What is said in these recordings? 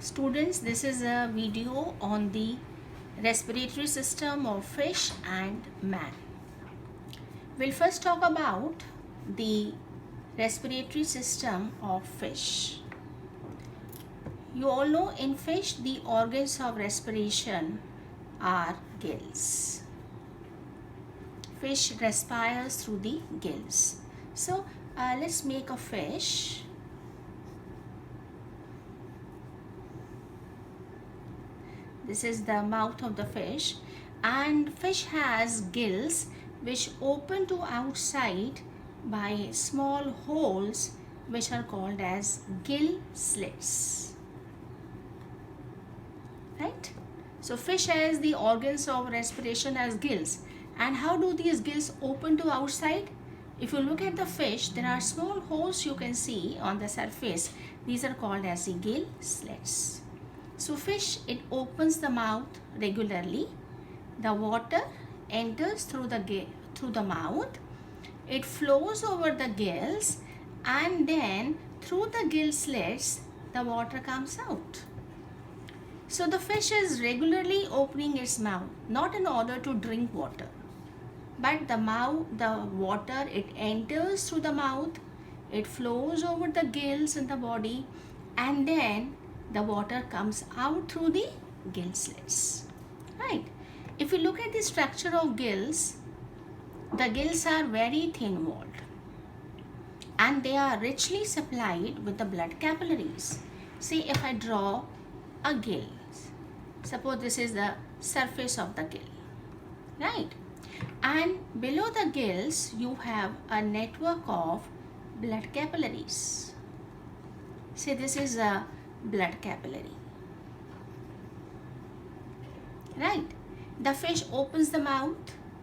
Students, this is a video on the respiratory system of fish and man. We'll first talk about the respiratory system of fish. You all know in fish the organs of respiration are gills. Fish respires through the gills. So let's make a fish. This is the mouth of the fish, and fish has gills which open to outside by small holes which are called as gill slits. Right? So fish has the organs of respiration as gills. And how do these gills open to outside? If you look at the fish, there are small holes you can see on the surface. These are called as the gill slits. So fish, it opens the mouth regularly. The water enters through the mouth. It flows over the gills, and then through the gill slits, the water comes out. So the fish is regularly opening its mouth, not in order to drink water, but the water, it enters through the mouth, it flows over the gills in the body, and then the water comes out through the gill slits. Right? If you look at the structure of gills, the gills are very thin walled and they are richly supplied with the blood capillaries. See, if I draw a gill, suppose this is the surface of the gill, right? And below the gills, you have a network of blood capillaries. See, this is a blood capillary. Right? The fish opens the mouth,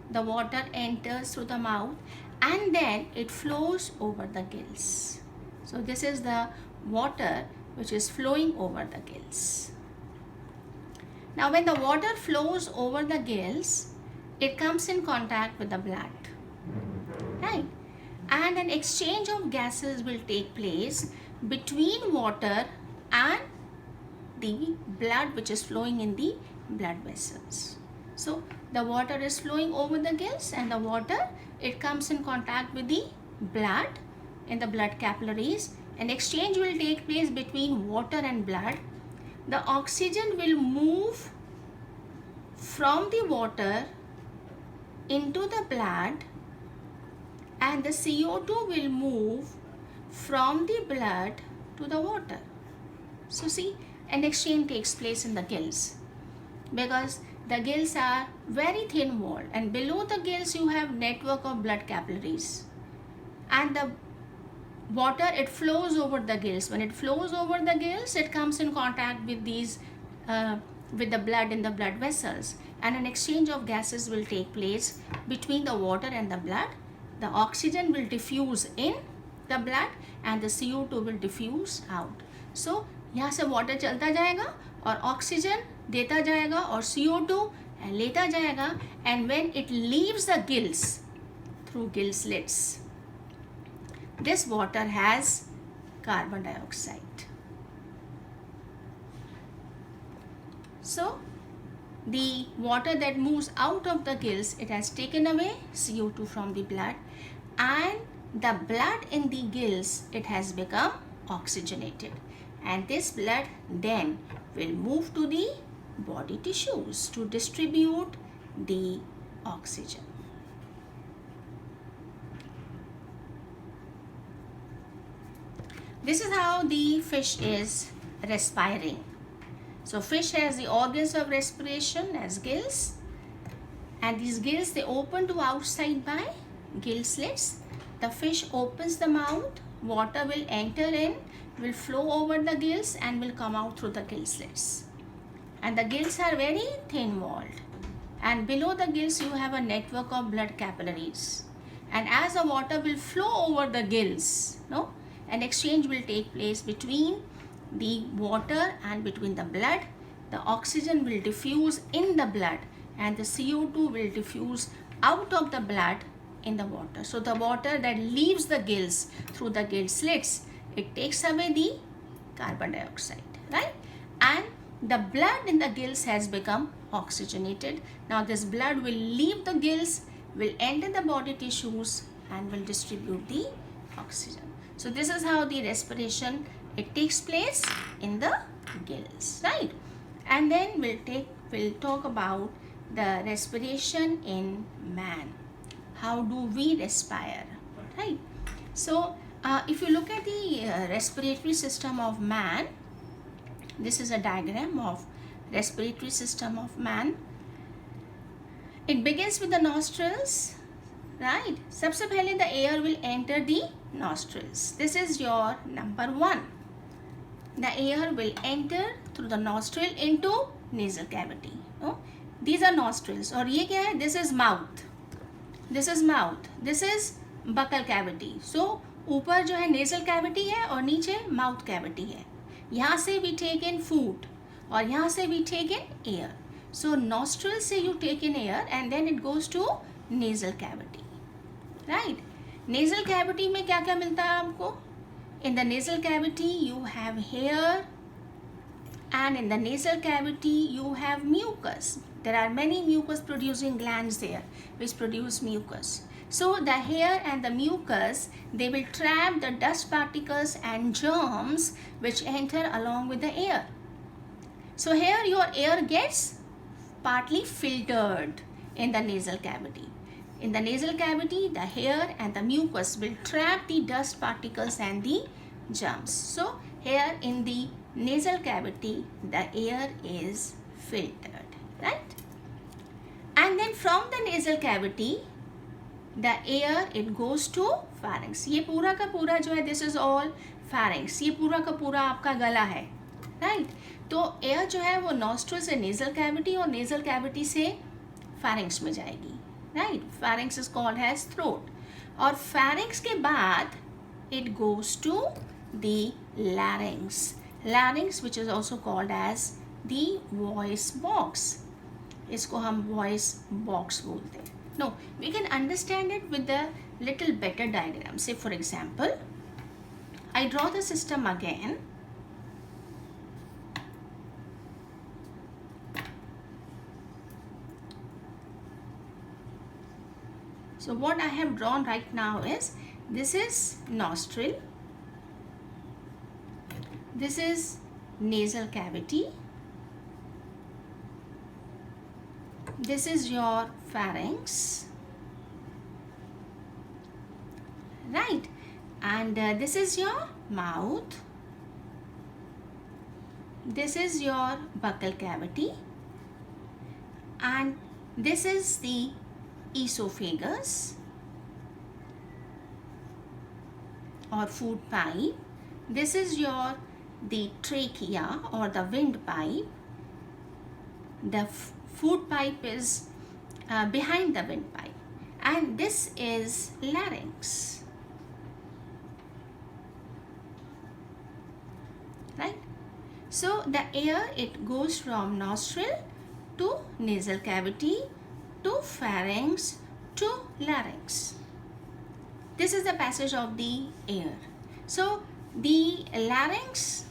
the water enters through the mouth, and then it flows over the gills. So this is the water which is flowing over the gills. Now when the water flows over the gills, it comes in contact with the blood. Right? And an exchange of gases will take place between water and the blood which is flowing in the blood vessels. So the water is flowing over the gills, and the water, it comes in contact with the blood in the blood capillaries. An exchange will take place between water and blood. The oxygen will move from the water into the blood, and the CO2 will move from the blood to the water. So see, an exchange takes place in the gills because the gills are very thin walled, and below the gills you have network of blood capillaries, and the water, it flows over the gills. When it flows over the gills, it comes in contact with these with the blood in the blood vessels, and an exchange of gases will take place between the water and the blood. The oxygen will diffuse in the blood and the CO2 will diffuse out. So यहाँ से water चलता जाएगा और oxygen देता जाएगा और CO2 लेता जाएगा, and when it leaves the gills through gill slits, this water has carbon dioxide. So the water that moves out of the gills, it has taken away CO2 from the blood, and the blood in the gills, it has become oxygenated, and this blood then will move to the body tissues to distribute the oxygen. This is how the fish is respiring. So fish has the organs of respiration as gills, and these gills, they open to outside by gill slits. The fish opens the mouth, water will enter in, will flow over the gills and will come out through the gill slits. And the gills are very thin walled, and below the gills you have a network of blood capillaries. And as the water will flow over the gills, an exchange will take place between the water and between the blood. The oxygen will diffuse in the blood and the CO2 will diffuse out of the blood in the water. So the water that leaves the gills through the gill slits, it takes away the carbon dioxide, right? the blood in the gills has become oxygenated. Now this blood will leave the gills, will enter the body tissues and will distribute the oxygen. So this is how the respiration, it takes place in the gills, right? And then we'll talk about the respiration in man. How do we respire, right? So if you look at the respiratory system of man, this is a diagram of respiratory system of man. It begins with the nostrils, right? सबसे पहले the air will enter the nostrils. This is your number 1. The air will enter through the nostril into nasal cavity. Oh, these are nostrils. और ये क्या है? This is mouth. This is mouth. This is buccal cavity. So ऊपर जो है nasal cavity है और नीचे mouth cavity है. यहाँ से we take in food और यहाँ से we take in air. So nostril से you take in air and then it goes to nasal cavity, right? Nasal cavity में क्या क्या मिलता है आपको? In the nasal cavity you have hair, and in the nasal cavity you have mucus. There are many mucus producing glands there which produce mucus. So the hair and the mucus, they will trap the dust particles and germs which enter along with the air. So here your air gets partly filtered in the nasal cavity. In the nasal cavity, the hair and the mucus will trap the dust particles and the germs. So here in the nasal cavity, the air is filtered, right? And then from the nasal cavity, the air it goes to pharynx. ये पूरा का पूरा जो है, this is all pharynx. ये पूरा का पूरा आपका गला है, right? तो air जो है वो nostril से nasal cavity और nasal cavity से pharynx में जाएगी, right? Pharynx is called as throat. और pharynx के बाद it goes to the larynx. Larynx which is also called as the voice box. इसको हम voice box बोलते हैं. No, we can understand it with the little better diagram. Say for example, I draw the system again. So what I have drawn right now is, this is nostril, this is nasal cavity, this is your pharynx, right? And this is your mouth, this is your buccal cavity, and this is the esophagus or food pipe. This is the trachea or the windpipe. The food pipe is behind the windpipe, and this is larynx, right? So the air it goes from nostril to nasal cavity to pharynx to larynx. This is the passage of the air. So the larynx,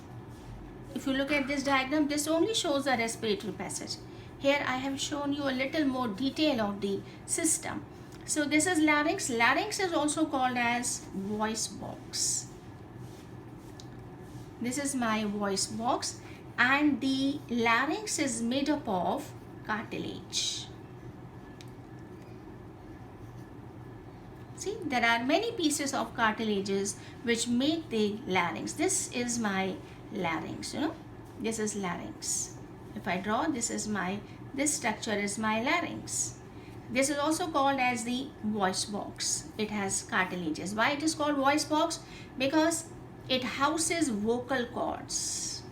if you look at this diagram, this only shows the respiratory passage. Here I have shown you a little more detail of the system. So this is larynx. Larynx is also called as voice box. This is my voice box, and the larynx is made up of cartilage. See, there are many pieces of cartilages which make the larynx. This is my larynx, you know. This is larynx. If I draw, this structure is my larynx. This is also called as the voice box. It has cartilages. Why it is called voice box? Because it houses vocal cords.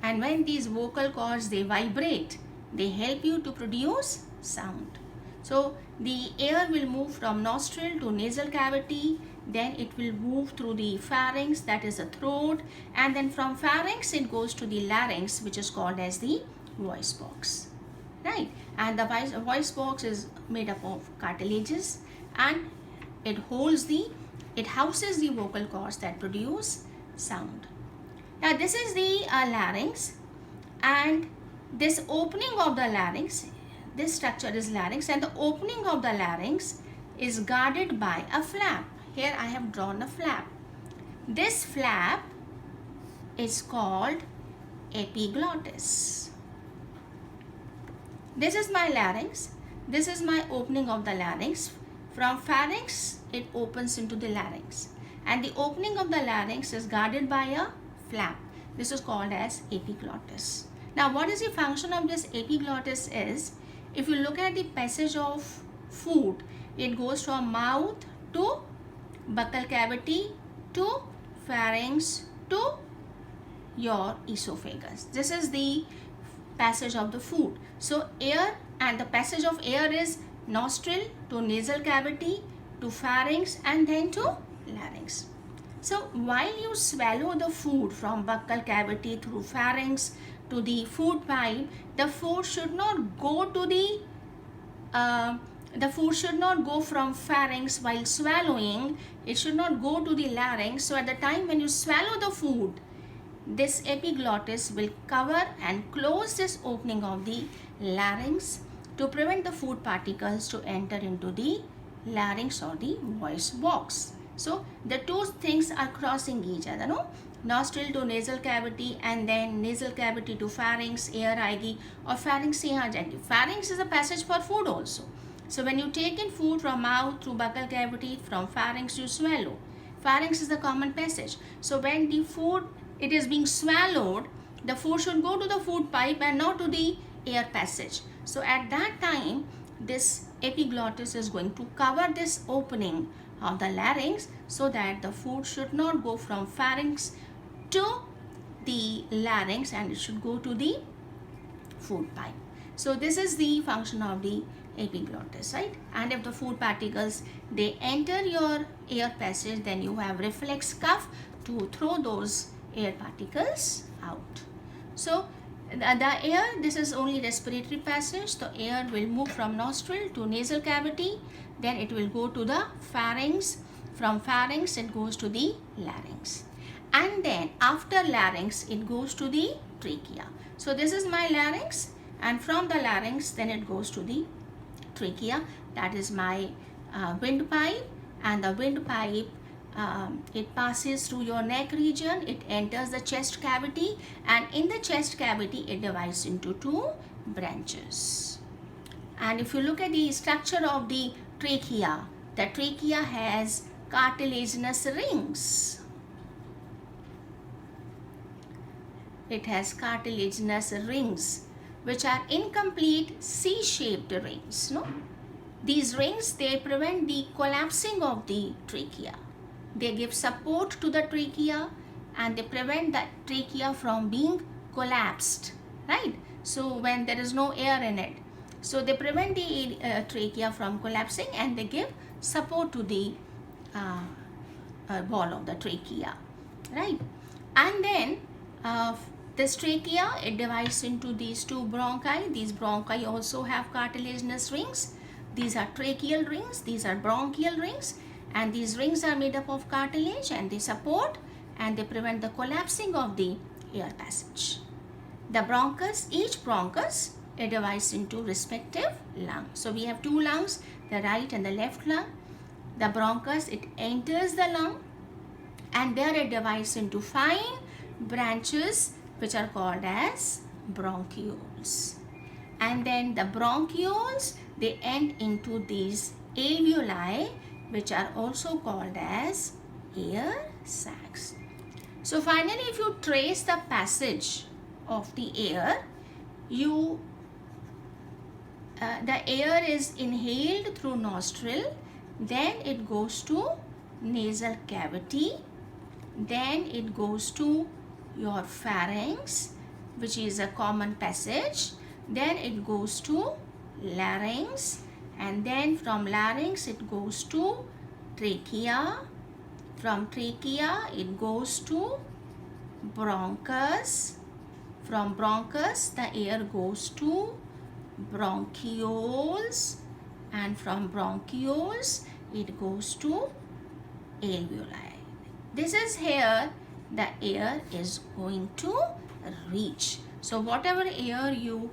And when these vocal cords, they vibrate, they help you to produce sound. So the air will move from nostril to nasal cavity, then it will move through the pharynx, that is the throat, and then from pharynx it goes to the larynx, which is called as the voice box, right? And the voice box is made up of cartilages, and it houses the vocal cords that produce sound. Now this is the larynx, and this opening of the larynx, this structure is larynx, and the opening of the larynx is guarded by a flap. Here I have drawn a flap. This flap is called epiglottis. This is my larynx. This is my opening of the larynx. From pharynx, it opens into the larynx. And the opening of the larynx is guarded by a flap. This is called as epiglottis. Now, what is the function of this epiglottis is, if you look at the passage of food, it goes from mouth to buccal cavity to pharynx to your esophagus. This is the passage of the food. So air, and the passage of air is nostril to nasal cavity to pharynx and then to larynx. So while you swallow the food from buccal cavity through pharynx to the food pipe, the food should not go to the food should not go from pharynx while swallowing. It should not go to the larynx. So at the time when you swallow the food, this epiglottis will cover and close this opening of the larynx to prevent the food particles to enter into the larynx or the voice box. So the two things are crossing each other, no? Nostril to nasal cavity and then nasal cavity to pharynx, air आएगी और pharynx से यहाँ जाएगी. Pharynx is a passage for food also. So when you take in food from mouth through buccal cavity, from pharynx you swallow. Pharynx is the common passage. So when the food, it is being swallowed, the food should go to the food pipe and not to the air passage. So at that time, this epiglottis is going to cover this opening of the larynx so that the food should not go from pharynx to the larynx and it should go to the food pipe. So this is the function of the epiglottis, right? And if the food particles, they enter your air passage, then you have reflex cuff to throw those air particles out. So the air, this is only respiratory passage. The air will move from nostril to nasal cavity, then it will go to the pharynx. From pharynx it goes to the larynx, and then after larynx it goes to the trachea. So this is my larynx, and from the larynx then it goes to the trachea. That is my windpipe, and the windpipe, it passes through your neck region, it enters the chest cavity, and in the chest cavity it divides into two branches. And if you look at the structure of the trachea has cartilaginous rings. It has cartilaginous rings which are incomplete C-shaped rings. No? These rings, they prevent the collapsing of the trachea. They give support to the trachea and they prevent the trachea from being collapsed, right? So when there is no air in it, so they prevent the trachea from collapsing and they give support to the wall of the trachea, right? And then this trachea, it divides into these two bronchi. These bronchi also have cartilaginous rings. These are tracheal rings, these are bronchial rings, and these rings are made up of cartilage and they support and they prevent the collapsing of the air passage. The bronchus, each bronchus, it divides into respective lungs. So we have two lungs, the right and the left lung. The bronchus, it enters the lung and there it divides into fine branches which are called as bronchioles. And then the bronchioles, they end into these alveoli which are also called as air sacs. So finally, if you trace the passage of the air, the air is inhaled through nostril, then it goes to nasal cavity, then it goes to your pharynx, which is a common passage, then it goes to larynx, and then from larynx it goes to trachea, from trachea it goes to bronchus, from bronchus the air goes to bronchioles, and from bronchioles it goes to alveoli. This is here the air is going to reach. So whatever air you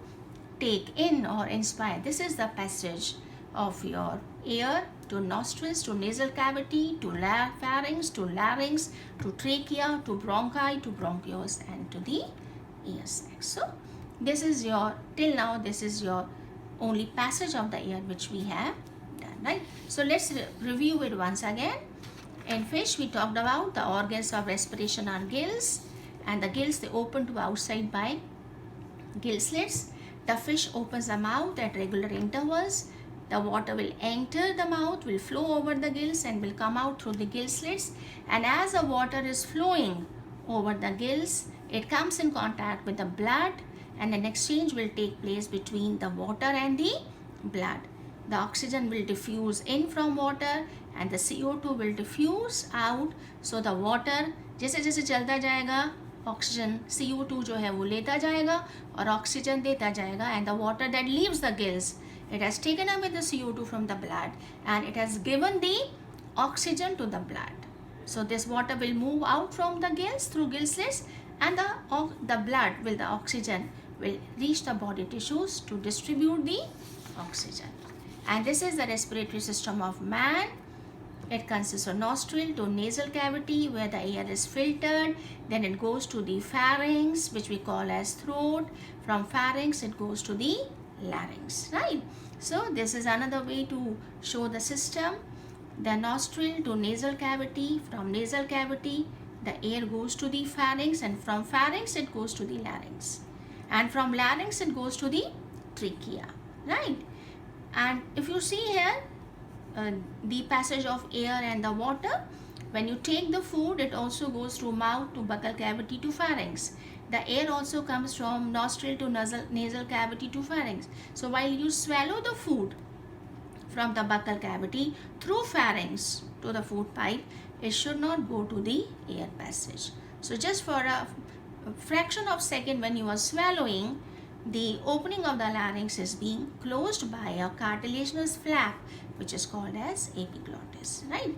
take in or inspire, this is the passage of your air to nostrils, to nasal cavity, to pharynx, to larynx, to trachea, to bronchi, to bronchioles, and to the ear sacs. So this is your, till now, this is your only passage of the air which we have done, right? So let's review it once again. In fish, we talked about the organs of respiration are gills, and the gills, they open to outside by gill slits. The fish opens the mouth at regular intervals. The water will enter the mouth, will flow over the gills and will come out through the gill slits. And as the water is flowing over the gills, it comes in contact with the blood, and an exchange will take place between the water and the blood. The oxygen will diffuse in from water and the CO2 will diffuse out. So the water जैसे जैसे चलता जाएगा, oxygen CO2 जो है वो लेता जाएगा और ऑक्सीजन देता जाएगा, and the water that leaves the gills, it has taken away the CO2 from the blood and it has given the oxygen to the blood. So this water will move out from the gills through gill slits, and the blood with the oxygen will reach the body tissues to distribute the oxygen. And this is the respiratory system of man. It consists of nostril to nasal cavity where the air is filtered. Then it goes to the pharynx, which we call as throat. From pharynx it goes to the larynx, right? So this is another way to show the system. The nostril to nasal cavity. From nasal cavity the air goes to the pharynx, and from pharynx it goes to the larynx, and from larynx it goes to the trachea, right? And if you see here, the passage of air and the water, when you take the food, it also goes through mouth to buccal cavity to pharynx. The air also comes from nostril to nasal cavity to pharynx. So while you swallow the food from the buccal cavity through pharynx to the food pipe, it should not go to the air passage. So just for a fraction of second when you are swallowing, the opening of the larynx is being closed by a cartilaginous flap which is called as epiglottis, right?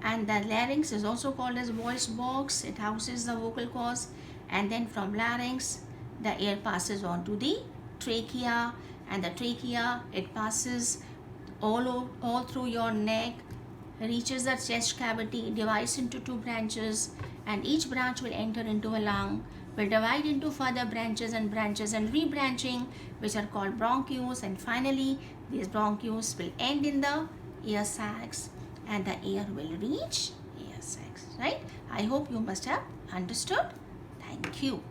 And the larynx is also called as voice box. It houses the vocal cords, and then from larynx the air passes on to the trachea, and the trachea, it passes all through your neck, reaches the chest cavity, divides into two branches, and each branch will enter into a lung, will divide into further branches and rebranching, which are called bronchioles, and finally these bronchioles will end in the ear sacs, and the air will reach ear sacs, right? I hope you must have understood. Thank you.